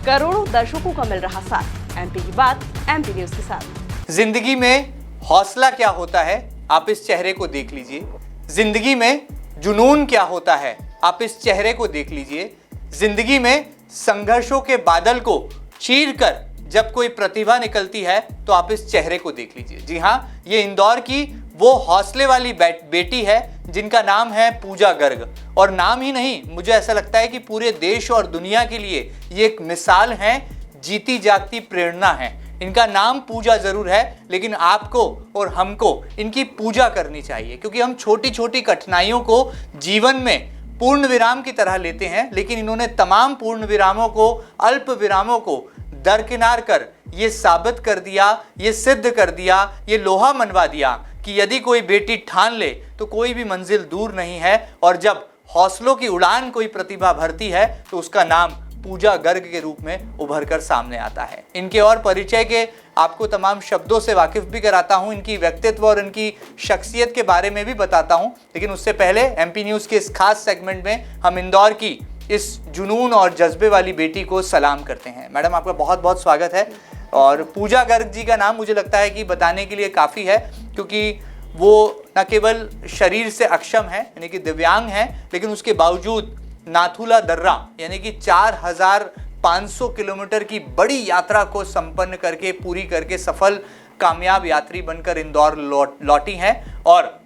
करोड़ों दर्शकों का मिल रहा साथ। एमपी की बात एमपी न्यूज के साथ। जिंदगी में हौसला क्या होता है आप इस चेहरे को देख लीजिए। जिंदगी में जुनून क्या होता है आप इस चेहरे को देख लीजिए। जिंदगी में संघर्षों के बादल को चीर कर जब कोई प्रतिभा निकलती है तो आप इस चेहरे को देख लीजिए। जी हाँ, ये इंदौर की वो हौसले वाली बेटी है जिनका नाम है पूजा गर्ग। और नाम ही नहीं, मुझे ऐसा लगता है कि पूरे देश और दुनिया के लिए ये एक मिसाल है, जीती जागती प्रेरणा है। इनका नाम पूजा जरूर है, लेकिन आपको और हमको इनकी पूजा करनी चाहिए, क्योंकि हम छोटी छोटी कठिनाइयों को जीवन में पूर्ण विराम की तरह लेते हैं, लेकिन इन्होंने तमाम पूर्ण विरामों को, अल्प विरामों को दरकिनार कर ये साबित कर दिया, ये सिद्ध कर दिया, ये लोहा मनवा दिया कि यदि कोई बेटी ठान ले तो कोई भी मंजिल दूर नहीं है। और जब हौसलों की उड़ान कोई प्रतिभा भरती है तो उसका नाम पूजा गर्ग के रूप में उभर कर सामने आता है। इनके और परिचय के आपको तमाम शब्दों से वाकिफ भी कराता हूं, इनकी व्यक्तित्व और इनकी शख्सियत के बारे में भी बताता हूं, लेकिन उससे पहले एमपी न्यूज़ के इस खास सेगमेंट में हम इंदौर की इस जुनून और जज्बे वाली बेटी को सलाम करते हैं। मैडम, आपका बहुत बहुत स्वागत है। और पूजा गर्ग जी का नाम मुझे लगता है कि बताने के लिए काफ़ी है, क्योंकि वो न केवल शरीर से अक्षम है यानी कि दिव्यांग हैं, लेकिन उसके बावजूद नाथुला दर्रा यानी कि 4500 किलोमीटर की बड़ी यात्रा को संपन्न करके, पूरी करके सफल कामयाब यात्री बनकर इंदौर लौटी हैं। और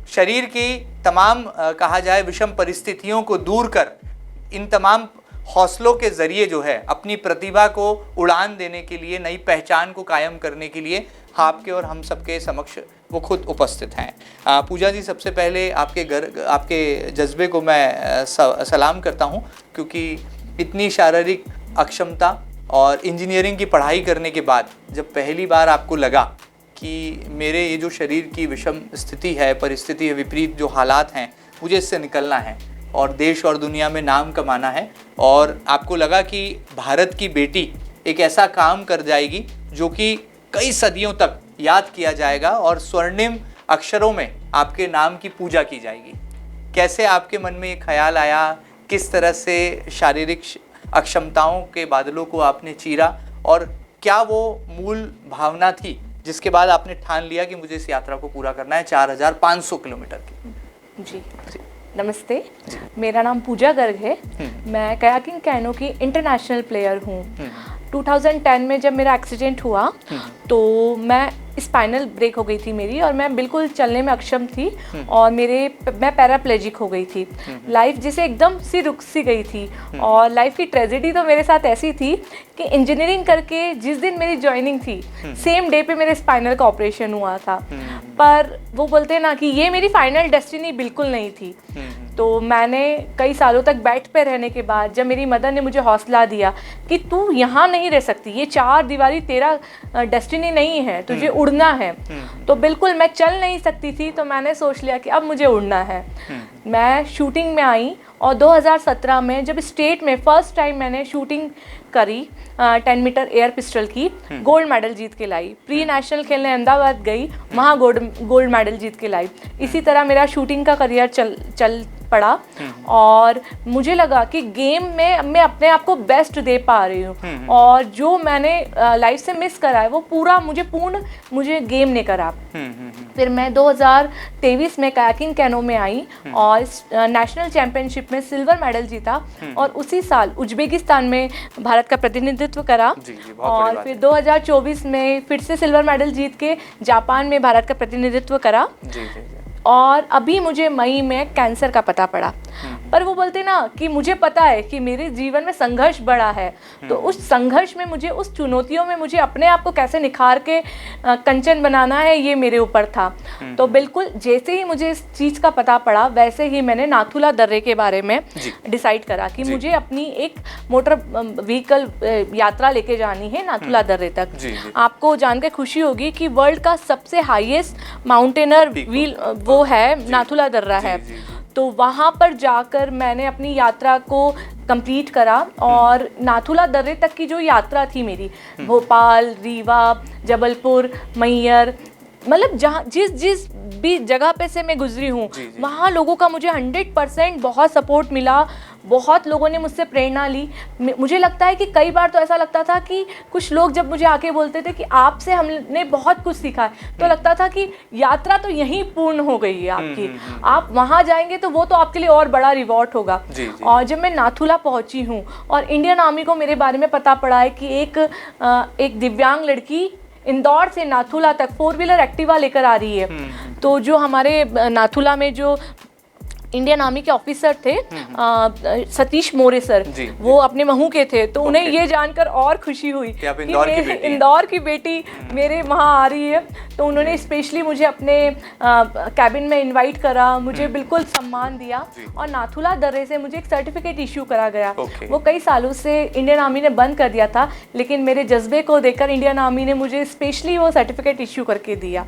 शरीर की तमाम कहा जाए विषम परिस्थितियों को दूर कर इन तमाम हौसलों के जरिए जो है अपनी प्रतिभा को उड़ान देने के लिए, नई पहचान को कायम करने के लिए आपके और हम सबके समक्ष वो खुद उपस्थित हैं। पूजा जी, सबसे पहले आपके जज्बे को मैं सलाम करता हूं, क्योंकि इतनी शारीरिक अक्षमता और इंजीनियरिंग की पढ़ाई करने के बाद जब पहली बार आपको लगा कि मेरे ये जो शरीर की विषम स्थिति है, परिस्थिति है, विपरीत जो हालात हैं, मुझे इससे निकलना है और देश और दुनिया में नाम कमाना है, और आपको लगा कि भारत की बेटी एक ऐसा काम कर जाएगी जो कि कई सदियों तक याद किया जाएगा और स्वर्णिम अक्षरों में आपके नाम की पूजा की जाएगी। कैसे आपके मन में ये ख्याल आया? किस तरह से शारीरिक अक्षमताओं के बादलों को आपने चीरा, और क्या वो मूल भावना थी जिसके बाद आपने ठान लिया कि मुझे इस यात्रा को पूरा करना है 4500 किलोमीटर की? जी, नमस्ते, मेरा नाम पूजा गर्ग है। मैं कयाकिंग कैनो की इंटरनेशनल प्लेयर हूँ। 2010 में जब मेरा एक्सीडेंट हुआ तो मैं स्पाइनल ब्रेक हो गई थी मेरी, और मैं बिल्कुल चलने में अक्षम थी, और मैं पैराप्लेजिक हो गई थी। लाइफ जिसे एकदम सी रुक सी गई थी। और लाइफ की ट्रेजेडी तो मेरे साथ ऐसी थी कि इंजीनियरिंग करके जिस दिन मेरी ज्वाइनिंग थी, सेम डे पे मेरे स्पाइनल का ऑपरेशन हुआ था। पर वो बोलते हैं ना कि ये मेरी फाइनल डेस्टिनी बिल्कुल नहीं थी। तो मैंने कई सालों तक बेड पे रहने के बाद जब मेरी मदर ने मुझे हौसला दिया कि तू यहाँ नहीं रह सकती, ये 4 दीवारी तेरा डेस्टिनी नहीं है, तुझे उड़ना है, तो बिल्कुल मैं चल नहीं सकती थी। तो मैंने सोच लिया कि अब मुझे उड़ना है। मैं शूटिंग में आई, और 2017 में जब स्टेट में फर्स्ट टाइम मैंने शूटिंग करी 10 मीटर एयर पिस्टल की, गोल्ड मेडल जीत के लाई। प्री नेशनल खेलने अहमदाबाद गई, वहाँ गोल्ड मेडल जीत के लाई। इसी तरह मेरा शूटिंग का करियर चल पड़ा, और मुझे लगा कि गेम में मैं अपने आप को बेस्ट दे पा रही हूँ, और जो मैंने लाइफ से मिस करा है वो पूरा मुझे गेम ने करा। फिर मैं 2023 में कयाकिंग कैनो में आई और नेशनल चैंपियनशिप में सिल्वर मेडल जीता, और उसी साल उज्बेकिस्तान में भारत का प्रतिनिधित्व करा। और फिर 2024 में फिर से सिल्वर मेडल जीत के जापान में भारत का प्रतिनिधित्व करा। और अभी मुझे मई में कैंसर का पता पड़ा। पर वो बोलते ना कि मुझे पता है कि मेरे जीवन में संघर्ष बड़ा है, तो उस संघर्ष में मुझे, उस चुनौतियों में मुझे अपने आप को कैसे निखार के कंचन बनाना है, ये मेरे ऊपर था। तो बिल्कुल जैसे ही मुझे इस चीज़ का पता पड़ा, वैसे ही मैंने नाथुला दर्रे के बारे में डिसाइड करा कि मुझे अपनी एक मोटर व्हीकल यात्रा लेके जानी है नाथुला दर्रे तक। आपको जानकर खुशी होगी कि वर्ल्ड का सबसे हाईएस्ट माउंटेनर व्हील वो है नाथुला दर्रा है। तो वहाँ पर जाकर मैंने अपनी यात्रा को कंप्लीट करा, और नाथुला दर्रे तक की जो यात्रा थी मेरी, भोपाल, रीवा, जबलपुर, मैहर, मतलब जहाँ जिस भी जगह पे से मैं गुजरी हूँ, वहाँ लोगों का मुझे 100% बहुत सपोर्ट मिला। बहुत लोगों ने मुझसे प्रेरणा ली। मुझे लगता है कि कई बार तो ऐसा लगता था कि कुछ लोग जब मुझे आके बोलते थे कि आपसे हमने बहुत कुछ सीखा है, तो लगता था कि यात्रा तो यहीं पूर्ण हो गई है आपकी, आप वहाँ जाएंगे तो वो तो आपके लिए और बड़ा रिवॉर्ड होगा। और जब मैं नाथुला पहुँची हूँ और इंडियन आर्मी को मेरे बारे में पता पड़ा है कि एक दिव्यांग लड़की इंदौर से नाथुला तक 4 व्हीलर एक्टिवा लेकर आ रही है, तो जो हमारे नाथुला में जो इंडियन आर्मी के ऑफिसर थे सतीश मोरे सर, वो अपने महू के थे, तो उन्हें ये जानकर और खुशी हुई कि इंदौर की बेटी मेरे वहाँ आ रही है। तो उन्होंने स्पेशली मुझे अपने कैबिन में इनवाइट करा, मुझे बिल्कुल सम्मान दिया और नाथुला दर्रे से मुझे एक सर्टिफिकेट इशू करा गया। वो कई सालों से इंडियन आर्मी ने बंद कर दिया था, लेकिन मेरे जज्बे को देखकर इंडियन आर्मी ने मुझे स्पेशली वो सर्टिफिकेट इशू करके दिया।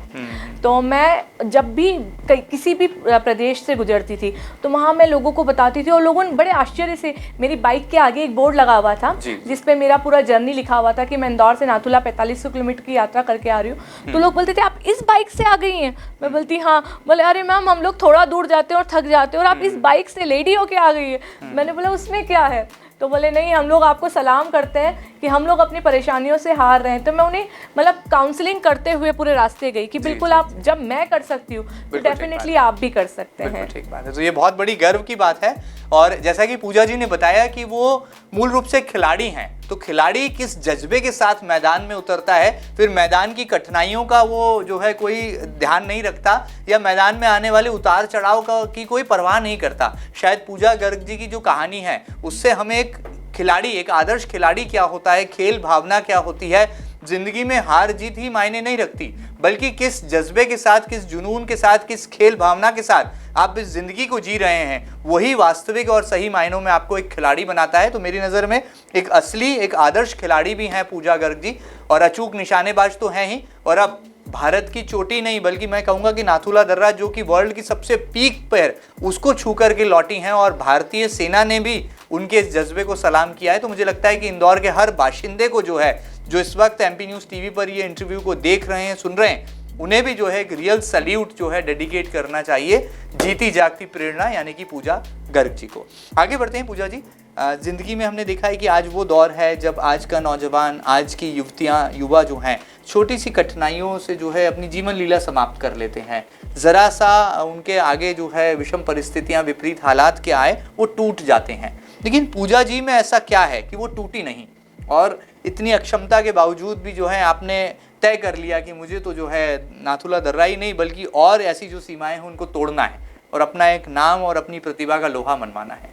तो मैं जब भी किसी भी प्रदेश से गुजरती थी तो वहाँ मैं लोगों को बताती थी और लोगों ने बड़े आश्चर्य से, मेरी बाइक के आगे एक बोर्ड लगा हुआ था जिस पे मेरा पूरा जर्नी लिखा हुआ था कि मैं इंदौर से नाथुला 4500 किलोमीटर की यात्रा करके आ रही हूँ। तो लोग बोलते थे आप इस बाइक से आ गई हैं? मैं बोलती हाँ। बोले अरे मैम हम लोग थोड़ा दूर जाते हैं और थक जाते हैं और आप इस बाइक से लेडी होके आ गई है। मैंने बोला उसमें क्या है? तो बोले नहीं, हम लोग आपको सलाम करते हैं कि हम लोग अपनी परेशानियों से हार रहे हैं। तो मैं उन्हें मतलब काउंसलिंग करते हुए पूरे रास्ते गई कि बिल्कुल आप, जब मैं कर सकती हूँ तो डेफिनेटली आप भी कर सकते हैं। ठीक बात है। तो ये बहुत बड़ी गर्व की बात है। और जैसा कि पूजा जी ने बताया कि वो मूल रूप से खिलाड़ी हैं, तो खिलाड़ी किस जज्बे के साथ मैदान में उतरता है, फिर मैदान की कठिनाइयों का वो जो है कोई ध्यान नहीं रखता या मैदान में आने वाले उतार चढ़ाव की कोई परवाह नहीं करता। शायद पूजा गर्ग जी की जो कहानी है उससे हमें एक खिलाड़ी, एक आदर्श खिलाड़ी क्या होता है, खेल भावना क्या होती है, जिंदगी में हार जीत ही मायने नहीं रखती, बल्कि किस जज्बे के साथ, किस जुनून के साथ, किस खेल भावना के साथ आप इस जिंदगी को जी रहे हैं, वही वास्तविक और सही मायनों में आपको एक खिलाड़ी बनाता है। तो मेरी नज़र में एक असली, एक आदर्श खिलाड़ी भी हैं पूजा गर्ग जी, और अचूक निशानेबाज तो हैं ही, और अब भारत की चोटी नहीं बल्कि मैं कहूँगा कि नाथुला दर्रा जो कि वर्ल्ड की सबसे पीक पर, उसको छू करके लौटी हैं और भारतीय सेना ने भी उनके इस जज्बे को सलाम किया है। तो मुझे लगता है कि इंदौर के हर बाशिंदे को जो है, जो इस वक्त एमपी न्यूज़ टीवी पर ये इंटरव्यू को देख रहे हैं, सुन रहे हैं, उन्हें भी जो है एक रियल सल्यूट जो है डेडिकेट करना चाहिए जीती जागती प्रेरणा यानी कि पूजा गर्ग जी को। आगे बढ़ते हैं पूजा जी। ज़िंदगी में हमने देखा है कि आज वो दौर है जब आज का नौजवान, आज की युवतियाँ, युवा जो हैं, छोटी सी कठिनाइयों से जो है अपनी जीवन लीला समाप्त कर लेते हैं। ज़रा सा उनके आगे जो है विषम परिस्थितियाँ, विपरीत हालात के आए, वो टूट जाते हैं। लेकिन पूजा जी में ऐसा क्या है कि वो टूटी नहीं, और इतनी अक्षमता के बावजूद भी जो है आपने तय कर लिया कि मुझे तो जो है नाथुला दर्रा ही नहीं बल्कि और ऐसी जो सीमाएं हैं उनको तोड़ना है और अपना एक नाम और अपनी प्रतिभा का लोहा मनवाना है।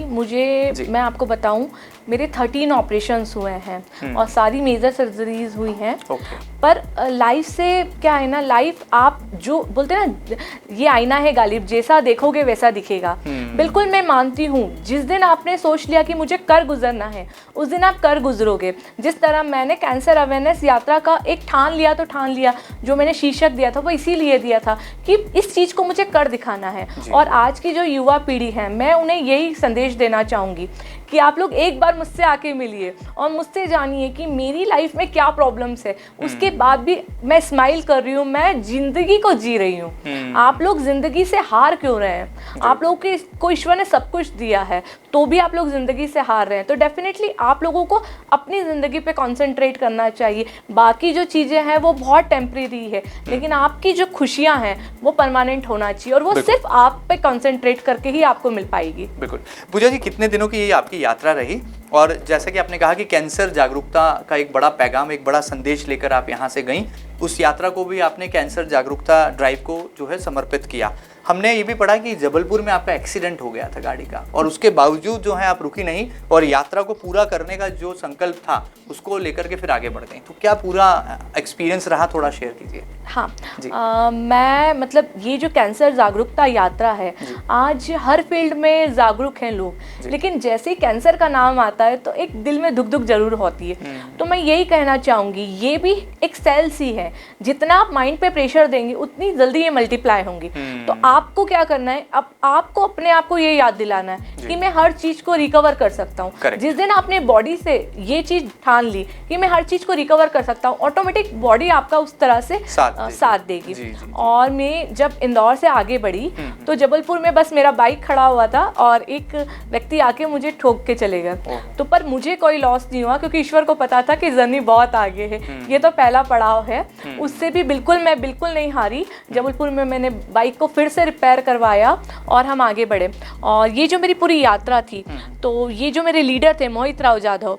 मुझे मैं आपको बताऊं, मेरे 13 ऑपरेशंस हुए हैं और सारी मेजर सर्जरीज हुई हैं। पर लाइफ से क्या है ना, लाइफ आप जो बोलते हैं ना, ये आईना है गालिब, जैसा देखोगे वैसा दिखेगा। बिल्कुल मैं मानती हूँ, जिस दिन आपने सोच लिया कि मुझे कर गुजरना है, उस दिन आप कर गुजरोगे। जिस तरह मैंने कैंसर अवेयरनेस यात्रा का एक ठान लिया, तो ठान लिया, जो मैंने शीर्षक दिया था वो इसीलिए दिया था कि इस चीज़ को मुझे कर दिखाना है। और आज की जो युवा पीढ़ी है, मैं उन्हें यही संदेश देना चाहूँगी कि आप लोग एक बार मुझसे आके मिलिए और मुझसे जानिए कि मेरी लाइफ में क्या प्रॉब्लम्स है। उसके बाद भी मैं स्माइल कर रही हूँ, मैं जिंदगी को जी रही हूँ। आप लोग जिंदगी से हार क्यों रहे हैं? आप लोगों को ईश्वर ने सब कुछ दिया है, तो भी आप लोग जिंदगी से हार रहे हैं। तो डेफिनेटली आप लोगों को अपनी ज़िंदगी पे कंसंट्रेट करना चाहिए। बाकी जो चीज़ें हैं वो बहुत टेम्परेरी है, लेकिन आपकी जो खुशियाँ हैं वो परमानेंट होना चाहिए, और वो सिर्फ आप पे कंसंट्रेट करके ही आपको मिल पाएगी। बिल्कुल। पूजा जी, कितने दिनों की ये आपकी यात्रा रही? और जैसा कि आपने कहा कि कैंसर जागरूकता का एक बड़ा पैगाम, एक बड़ा संदेश लेकर आप यहाँ से गई, उस यात्रा को भी आपने कैंसर जागरूकता ड्राइव को जो है समर्पित किया। हमने ये भी पढ़ा कि जबलपुर में आपका एक्सीडेंट हो गया था गाड़ी का, और उसके बावजूद जो है आप रुकी नहीं और यात्रा को पूरा करने का जो संकल्प था उसको लेकर के फिर आगे बढ़ गई। तो क्या पूरा एक्सपीरियंस रहा, थोड़ा शेयर कीजिए। हाँ, मैं मतलब ये जो कैंसर जागरूकता यात्रा है, आज हर फील्ड में जागरूक हैं लोग, लेकिन जैसे ही कैंसर का नाम आता है तो एक दिल में धुक जरूर होती है। तो मैं यही कहना चाहूँगी, ये भी एक सेल्स ही है, जितना आप माइंड पे प्रेशर देंगे उतनी जल्दी ये मल्टीप्लाई होंगी। तो आपको क्या करना है, अब आपको अपने आप को ये याद दिलाना है कि मैं हर चीज़ को रिकवर कर सकता हूँ। जिस दिन आपने बॉडी से ये चीज़ ठान ली कि मैं हर चीज़ को रिकवर कर सकता हूँ, ऑटोमेटिक बॉडी आपका उस तरह से साथ देगी। और मैं जब इंदौर से आगे बढ़ी तो जबलपुर में बस मेरा बाइक खड़ा हुआ था और एक व्यक्ति आके मुझे ठोक के चले गए। तो पर मुझे कोई लॉस नहीं हुआ क्योंकि ईश्वर को पता था कि जर्नी बहुत आगे है, ये तो पहला पड़ाव है। उससे भी मैं बिल्कुल नहीं हारी। जबलपुर में मैंने बाइक को फिर से रिपेयर करवाया और हम आगे बढ़े। और ये जो मेरी पूरी यात्रा थी, तो ये जो मेरे लीडर थे मोहित राव जाधव,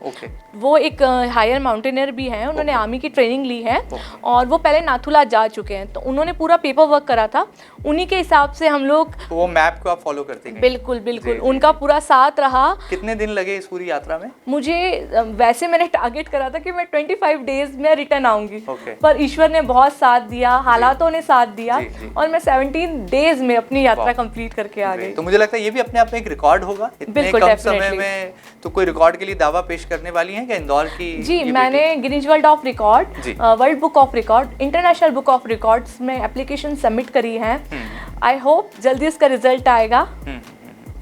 वो एक हायर माउंटेनियर भी हैं, उन्होंने आर्मी की ट्रेनिंग ली है और वो पहले नाथुला जा चुके हैं, तो उन्होंने पूरा पेपर वर्क करा था। उन्हीं के हिसाब से हम लोग वो मैप को आप फॉलो करते हैं? बिल्कुल उनका पूरा साथ रहा। कितने दिन लगे इस पूरी यात्रा में? मुझे वैसे मैंने टारगेट करा था कि मैं 25 डेज में रिटर्न आऊंगी, पर ईश्वर ने बहुत साथ दिया, हालातों ने साथ दिया और मैं 17 डेज में अपनी यात्रा कंप्लीट करके आ गई। तो मुझे लगता है ये भी अपने आप में एक रिकॉर्ड होगा। इतने कम समय में तो कोई रिकॉर्ड के लिए दावा पेश करने वाली हैं क्या इंदौर की? जी, मैंने Guinness world of record, world book of record, international book of records में एप्लीकेशन सबमिट करी है। आई होप जल्दी इसका रिजल्ट आएगा।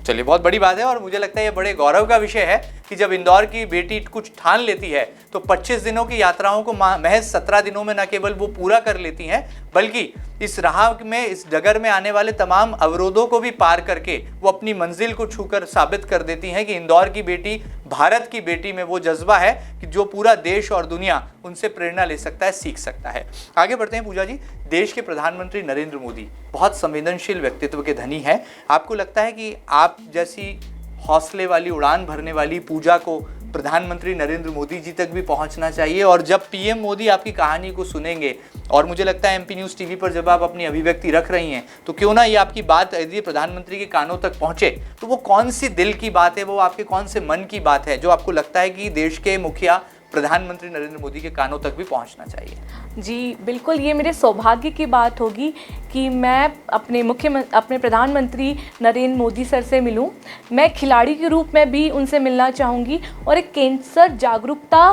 चलिए, बहुत बड़ी बात है और मुझे लगता है ये बड़े गौरव का विषय है कि जब इंदौर की बेटी कुछ ठान लेती है तो 25 दिनों की यात्राओं को महज 17 दिनों में न केवल वो पूरा कर लेती हैं, बल्कि इस राह में, इस डगर में आने वाले तमाम अवरोधों को भी पार करके वो अपनी मंजिल को छूकर साबित कर देती हैं कि इंदौर की बेटी, भारत की बेटी में वो जज्बा है कि जो पूरा देश और दुनिया उनसे प्रेरणा ले सकता है, सीख सकता है। आगे बढ़ते हैं पूजा जी। देश के प्रधानमंत्री नरेंद्र मोदी बहुत संवेदनशील व्यक्तित्व के धनी हैं। आपको लगता है कि आप जैसी हौसले वाली, उड़ान भरने वाली पूजा को प्रधानमंत्री नरेंद्र मोदी जी तक भी पहुंचना चाहिए? और जब पीएम मोदी आपकी कहानी को सुनेंगे, और मुझे लगता है एमपी न्यूज़ टीवी पर जब आप अपनी अभिव्यक्ति रख रही हैं, तो क्यों ना ये आपकी बात यदि प्रधानमंत्री के कानों तक पहुंचे, तो वो कौन सी दिल की बात है, वो आपके कौन से मन की बात है जो आपको लगता है कि देश के मुखिया प्रधानमंत्री नरेंद्र मोदी के कानों तक भी पहुंचना चाहिए? जी बिल्कुल, ये मेरे सौभाग्य की बात होगी कि मैं अपने प्रधानमंत्री नरेंद्र मोदी सर से मिलूं। मैं खिलाड़ी के रूप में भी उनसे मिलना चाहूँगी और एक कैंसर जागरूकता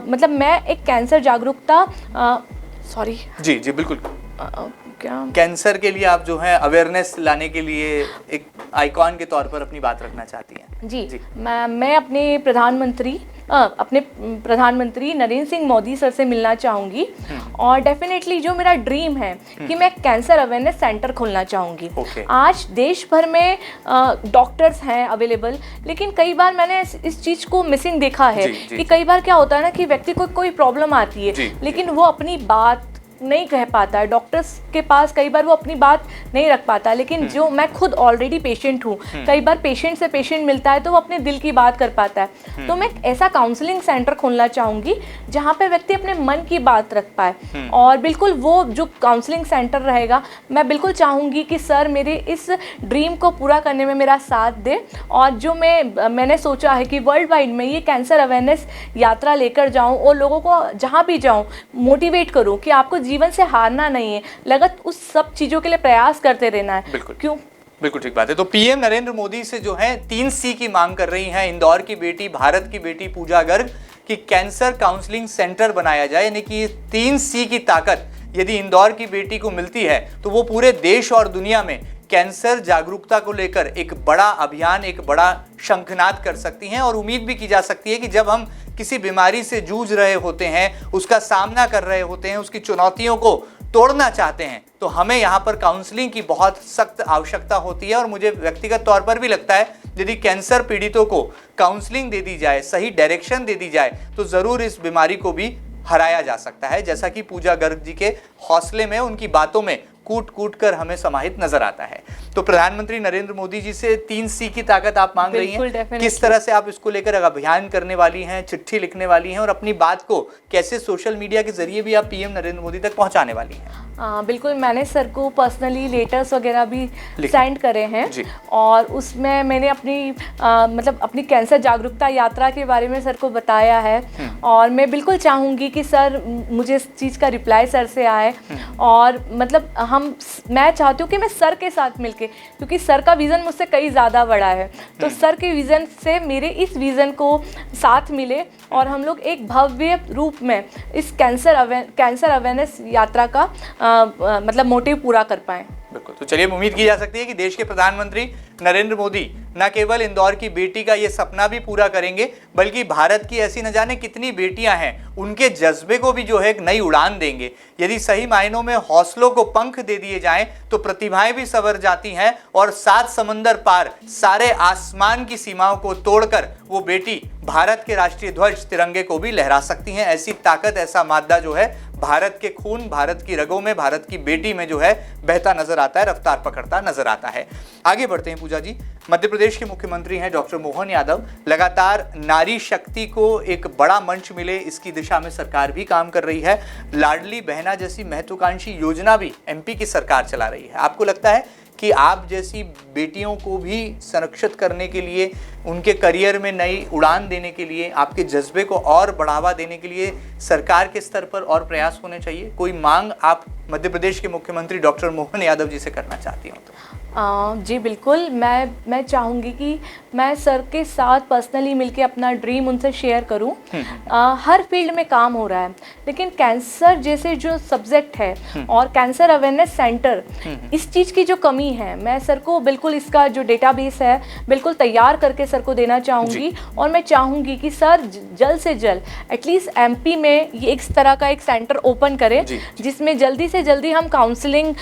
मतलब मैं एक कैंसर जागरूकता सॉरी जी बिल्कुल क्या कैंसर के लिए आप जो है अवेयरनेस लाने के लिए एक आइकॉन के तौर पर अपनी बात रखना चाहती हैं? जी। मैं अपने प्रधानमंत्री नरेंद्र सिंह मोदी सर से मिलना चाहूँगी और डेफिनेटली जो मेरा ड्रीम है कि मैं कैंसर अवेयरनेस सेंटर खोलना चाहूँगी। आज देश भर में डॉक्टर्स हैं अवेलेबल, लेकिन कई बार मैंने इस चीज़ को मिसिंग देखा है कि कई बार क्या होता है ना कि व्यक्ति को कोई प्रॉब्लम आती है लेकिन वो अपनी बात नहीं कह पाता है, डॉक्टर्स के पास कई बार वो अपनी बात नहीं रख पाता। लेकिन जो मैं खुद ऑलरेडी पेशेंट हूँ, कई बार पेशेंट से पेशेंट मिलता है तो वो अपने दिल की बात कर पाता है। तो मैं ऐसा काउंसलिंग सेंटर खोलना चाहूँगी जहाँ पे व्यक्ति अपने मन की बात रख पाए। और बिल्कुल वो जो काउंसलिंग सेंटर रहेगा, मैं बिल्कुल चाहूँगी कि सर मेरे इस ड्रीम को पूरा करने में मेरा साथ दे। और जो मैंने सोचा है कि वर्ल्ड वाइड में ये कैंसर अवेयरनेस यात्रा लेकर जाऊँ और लोगों को जहाँ भी जाऊँ मोटिवेट करूँ कि आपको जीवन से हारना नहीं है, लगत उस सब चीजों के लिए प्रयास करते रहना है। बिल्कुल ठीक बात है। तो पीएम नरेंद्र मोदी से जो है 3 सी की मांग कर रही हैं इंदौर की बेटी, भारत की बेटी पूजा गर्ग कि कैंसर काउंसलिंग सेंटर बनाया जाए। यानी कि 3 सी की ताकत यदि इंदौर की बेटी को मिलती है तो वो पूरे देश और दुनिया में कैंसर जागरूकता को लेकर एक बड़ा अभियान, एक बड़ा शंखनाद कर सकती हैं। और उम्मीद भी की जा सकती है कि जब हम किसी बीमारी से जूझ रहे होते हैं, उसका सामना कर रहे होते हैं, उसकी चुनौतियों को तोड़ना चाहते हैं, तो हमें यहाँ पर काउंसलिंग की बहुत सख्त आवश्यकता होती है। और मुझे व्यक्तिगत तौर पर भी लगता है यदि कैंसर पीड़ितों को काउंसलिंग दे दी जाए, सही डायरेक्शन दे दी जाए, तो ज़रूर इस बीमारी को भी हराया जा सकता है, जैसा कि पूजा गर्ग जी के हौसले में, उनकी बातों में कूट कूट कर हमें समाहित नजर आता है। तो प्रधानमंत्री नरेंद्र मोदी जी से 3 सी की ताकत आप मांग रही हैं, किस तरह से आप इसको लेकर अभियान करने वाली हैं, चिट्ठी लिखने वाली हैं और अपनी बात को कैसे सोशल मीडिया के जरिए भी आप पीएम नरेंद्र मोदी तक पहुंचाने वाली हैं? बिल्कुल, मैंने सर को पर्सनली लेटर्स वगैरह भी सेंड करे हैं और उसमें मैंने अपनी कैंसर जागरूकता यात्रा के बारे में सर को बताया है। और मैं बिल्कुल चाहूँगी कि सर मुझे इस चीज़ का रिप्लाई सर से आए। और मैं चाहती हूँ कि मैं सर के साथ मिलके, क्योंकि सर का विज़न मुझसे कई ज़्यादा बड़ा है, तो सर के विज़न से मेरे इस विज़न को साथ मिले और हम लोग एक भव्य रूप में इस कैंसर अवेयरनेस यात्रा का मोटिव पूरा कर पाएं। बिल्कुल। तो चलिए, उम्मीद की जा सकती है कि देश के प्रधानमंत्री नरेंद्र मोदी न केवल इंदौर की बेटी का ये सपना भी पूरा करेंगे, बल्कि भारत की ऐसी न जाने कितनी बेटियां हैं उनके जज्बे को भी जो है एक नई उड़ान देंगे। यदि सही मायनों में हौसलों को पंख दे दिए जाएं तो प्रतिभाएं भी संवर जाती हैं और 7 समंदर पार सारे आसमान की सीमाओं को तोड़कर वो बेटी भारत के राष्ट्रीय ध्वज तिरंगे को भी लहरा सकती हैं। ऐसी ताकत, ऐसा मादा जो है भारत के खून, भारत की रगों में, भारत की बेटी में जो है बहता नजर आता है, रफ्तार पकड़ता नजर आता है। आगे बढ़ते हैं पूजा जी। मध्य प्रदेश के मुख्यमंत्री हैं डॉक्टर मोहन यादव। लगातार नारी शक्ति को एक बड़ा मंच मिले, इसकी दिशा में सरकार भी काम कर रही है। लाडली बहना जैसी महत्वाकांक्षी योजना भी एमपी की सरकार चला रही है। आपको लगता है कि आप जैसी बेटियों को भी संरक्षित करने के लिए, उनके करियर में नई उड़ान देने के लिए, आपके जज्बे को और बढ़ावा देने के लिए सरकार के स्तर पर और प्रयास होने चाहिए? कोई मांग आप मध्य प्रदेश के मुख्यमंत्री डॉक्टर मोहन यादव जी से करना चाहती हूँ? जी बिल्कुल, मैं चाहूँगी कि मैं सर के साथ पर्सनली मिलके अपना ड्रीम उनसे शेयर करूँ। हर फील्ड में काम हो रहा है, लेकिन कैंसर जैसे जो सब्जेक्ट है और कैंसर अवेयरनेस सेंटर, इस चीज़ की जो कमी है, मैं सर को बिल्कुल इसका जो डेटाबेस है बिल्कुल तैयार करके सर को देना चाहूँगी। और मैं चाहूँगी कि सर जल्द से जल्द एटलीस्ट एमपी में ये इस तरह का एक सेंटर ओपन करें जिसमें जल्दी से जल्दी हम काउंसलिंग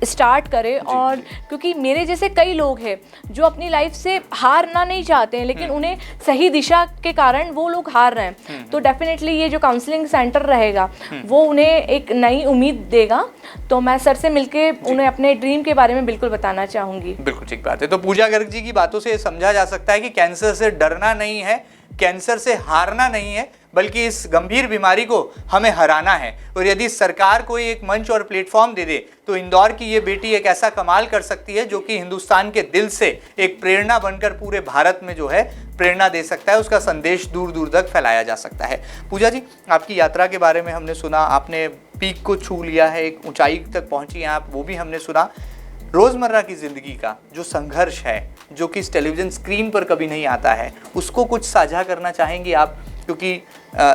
स्टार्ट करें। और क्योंकि मेरे जैसे कई लोग हैं जो अपनी लाइफ से हारना नहीं चाहते हैं, लेकिन उन्हें सही दिशा के कारण वो लोग हार रहे हैं। तो डेफिनेटली ये जो काउंसलिंग सेंटर रहेगा वो उन्हें एक नई उम्मीद देगा। तो मैं सर से मिलके उन्हें अपने ड्रीम के बारे में बिल्कुल बताना चाहूँगी। बिल्कुल ठीक बात है। तो पूजा गर्ग जी की बातों से समझा जा सकता है कि कैंसर से डरना नहीं है, कैंसर से हारना नहीं है, बल्कि इस गंभीर बीमारी को हमें हराना है। और यदि सरकार कोई एक मंच और प्लेटफॉर्म दे दे तो इंदौर की ये बेटी एक ऐसा कमाल कर सकती है जो कि हिंदुस्तान के दिल से एक प्रेरणा बनकर पूरे भारत में जो है प्रेरणा दे सकता है, उसका संदेश दूर दूर तक फैलाया जा सकता है। पूजा जी, आपकी यात्रा के बारे में हमने सुना, आपने पीक को छू लिया है, एक ऊंचाई तक पहुंची हैं आप, वो भी हमने सुना। रोज़मर्रा की ज़िंदगी का जो संघर्ष है, जो कि इस टेलीविज़न स्क्रीन पर कभी नहीं आता है, उसको कुछ साझा करना चाहेंगी आप? क्योंकि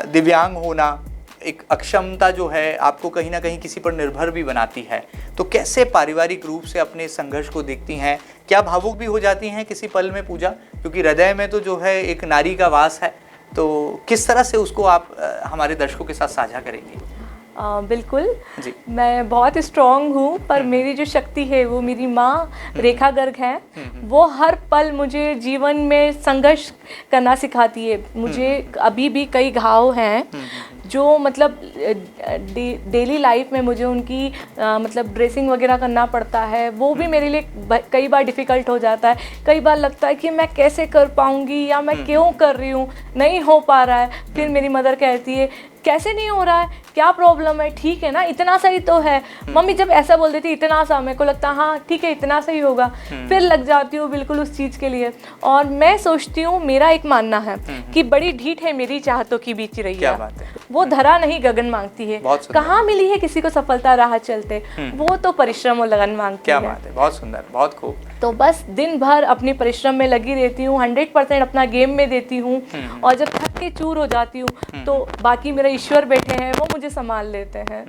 दिव्यांग होना, एक अक्षमता जो है आपको कहीं ना कहीं किसी पर निर्भर भी बनाती है। तो कैसे पारिवारिक रूप से अपने संघर्ष को देखती हैं? क्या भावुक भी हो जाती हैं किसी पल में पूजा? क्योंकि हृदय में तो जो है एक नारी का वास है, तो किस तरह से उसको आप हमारे दर्शकों के साथ साझा करेंगी? बिल्कुल जी। मैं बहुत स्ट्रॉन्ग हूँ, पर मेरी जो शक्ति है वो मेरी माँ रेखा गर्ग है। वो हर पल मुझे जीवन में संघर्ष करना सिखाती है। मुझे अभी भी कई घाव हैं जो मतलब डेली लाइफ में मुझे उनकी मतलब ड्रेसिंग वगैरह करना पड़ता है। वो भी मेरे लिए कई बार डिफ़िकल्ट हो जाता है। कई बार लगता है कि मैं कैसे कर पाऊँगी या मैं क्यों कर रही हूँ, नहीं हो पा रहा है। फिर मेरी मदर कहती है कैसे नहीं हो रहा है, क्या प्रॉब्लम है, ठीक है ना, इतना सही तो है। मम्मी जब ऐसा बोल देती इतना सा, मेरे को लगता हाँ ठीक है इतना सही होगा, फिर लग जाती हूँ बिल्कुल उस चीज़ के लिए। और मैं सोचती हूँ, मेरा एक मानना है कि बड़ी ढीठ है मेरी चाहतों की बीच रैया, वो धरा नहीं गगन मांगती है। कहाँ मिली है किसी को सफलता राह चलते, वो तो परिश्रम और लगन मांगती है। क्या बात है, बहुत सुंदर, बहुत खूब। तो बस दिन भर अपनी परिश्रम में लगी रहती हूँ, 100% अपना गेम में देती हूँ। और जब थक के चूर हो जाती हूँ तो बाकी मेरे ईश्वर बैठे हैं, वो मुझे संभाल लेते हैं।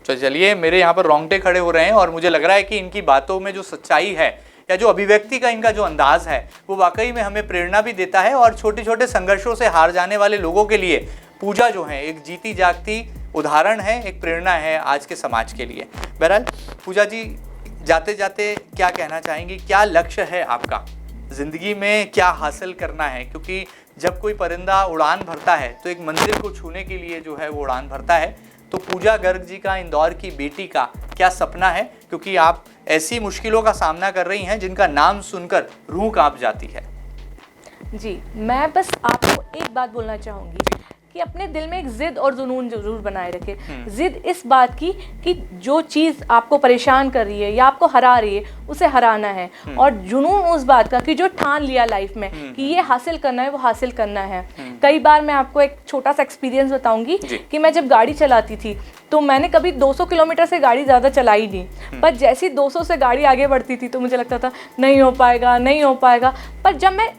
तो चलिए, मेरे यहाँ पर रोंगटे खड़े हो रहे हैं और मुझे लग रहा है कि इनकी बातों में जो सच्चाई है या जो अभिव्यक्ति का इनका जो अंदाज है वो वाकई में हमें प्रेरणा भी देता है। और छोटे छोटे संघर्षों से हार जाने वाले लोगों के लिए पूजा जो है एक जीती जागती उदाहरण है, एक प्रेरणा है आज के समाज के लिए। बहरहाल पूजा जी, जाते जाते क्या कहना चाहेंगी? क्या लक्ष्य है आपका ज़िंदगी में, क्या हासिल करना है? क्योंकि जब कोई परिंदा उड़ान भरता है तो एक मंजिल को छूने के लिए जो है वो उड़ान भरता है। तो पूजा गर्ग जी का, इंदौर की बेटी का क्या सपना है? क्योंकि आप ऐसी मुश्किलों का सामना कर रही हैं जिनका नाम सुनकर रूह कांप जाती है। जी, मैं बस आपको एक बात बोलना चाहूँगी कि अपने दिल में एक जिद और जुनून जरूर बनाए रखें। जिद इस बात की कि जो चीज़ आपको परेशान कर रही है या आपको हरा रही है उसे हराना है, और जुनून उस बात का कि जो ठान लिया लाइफ में कि ये हासिल करना है, वो हासिल करना है। कई बार मैं आपको एक छोटा सा एक्सपीरियंस बताऊंगी कि मैं जब गाड़ी चलाती थी तो मैंने कभी 200 किलोमीटर से गाड़ी ज़्यादा चलाई नहीं, पर जैसी 200 से गाड़ी आगे बढ़ती थी तो मुझे लगता था नहीं हो पाएगा, नहीं हो पाएगा। पर जब मैं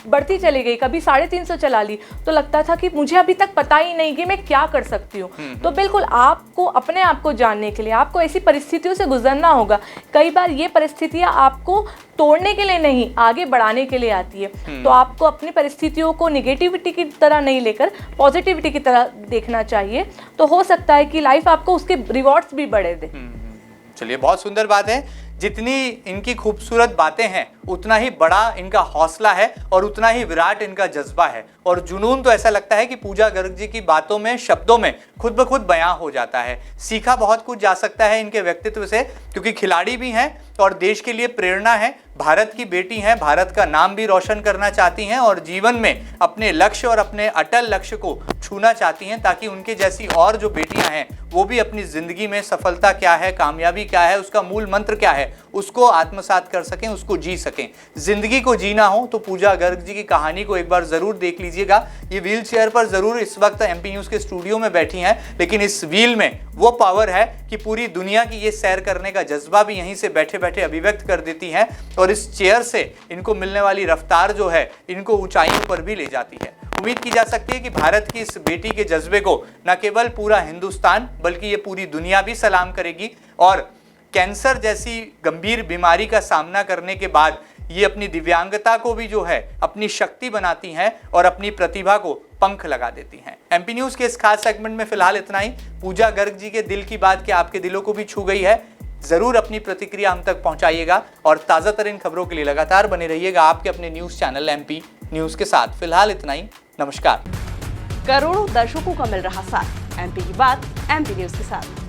बढ़ती चली गई, कभी 350 चला ली, तो लगता था कि मुझे अभी तक पता ही नहीं कि मैं क्या कर सकती हूँ। तो बिल्कुल आपको अपने आप को जानने के लिए आपको ऐसी परिस्थितियों से गुजरना होगा। कई बार ये परिस्थितियाँ आपको तोड़ने के लिए नहीं, आगे बढ़ाने के लिए आती है। तो आपको अपनी परिस्थितियों को निगेटिविटी की तरह नहीं लेकर पॉजिटिविटी की तरह देखना चाहिए, तो हो सकता है कि लाइफ आपको उसके रिवॉर्ड्स भी बढ़े दे। चलिए, बहुत सुंदर बात है। जितनी इनकी खूबसूरत बातें हैं उतना ही बड़ा इनका हौसला है और उतना ही विराट इनका जज्बा है, और जुनून तो ऐसा लगता है कि पूजा गर्ग जी की बातों में, शब्दों में खुद ब खुद बयां हो जाता है। सीखा बहुत कुछ जा सकता है इनके व्यक्तित्व से, क्योंकि खिलाड़ी भी हैं और देश के लिए प्रेरणा है, भारत की बेटी हैं, भारत का नाम भी रोशन करना चाहती हैं और जीवन में अपने लक्ष्य और अपने अटल लक्ष्य को छूना चाहती हैं, ताकि उनके जैसी और जो बेटियां हैं वो भी अपनी जिंदगी में सफलता क्या है, कामयाबी क्या है, उसका मूल मंत्र क्या है, उसको आत्मसात कर सकें, उसको जी सकें। जिंदगी को जीना हो तो पूजा गर्ग जी की कहानी को एक बार जरूर देख लीजिएगा। ये व्हील चेयर पर जरूर इस वक्त एमपी न्यूज के स्टूडियो में बैठी हैं, लेकिन इस व्हील में वो पावर है कि पूरी दुनिया की ये सैर करने का जज्बा भी यहीं से बैठे बैठे अभिव्यक्त कर देती हैं, और इस चेयर से इनको मिलने वाली रफ्तार जो है इनको ऊंचाइयों पर भी ले जाती है। उम्मीद की जा सकती है कि भारत की इस बेटी के जज्बे को न केवल पूरा हिंदुस्तान बल्कि ये पूरी दुनिया भी सलाम करेगी, और कैंसर जैसी गंभीर बीमारी का सामना करने के बाद ये अपनी दिव्यांगता को भी जो है अपनी शक्ति बनाती हैं और अपनी प्रतिभा को पंख लगा देती हैं। एमपी न्यूज के इस खास सेगमेंट में फिलहाल इतना ही। पूजा गर्ग जी के दिल की बात क्या आपके दिलों को भी छू गई है? जरूर अपनी प्रतिक्रिया हम तक पहुंचाइएगा, और ताज़ा तरीन खबरों के लिए लगातार बने रहिएगा आपके अपने न्यूज चैनल एमपी न्यूज के साथ। फिलहाल इतना ही, नमस्कार। करोड़ों दर्शकों का मिल रहा साथ, एमपी की बात एमपी न्यूज के साथ।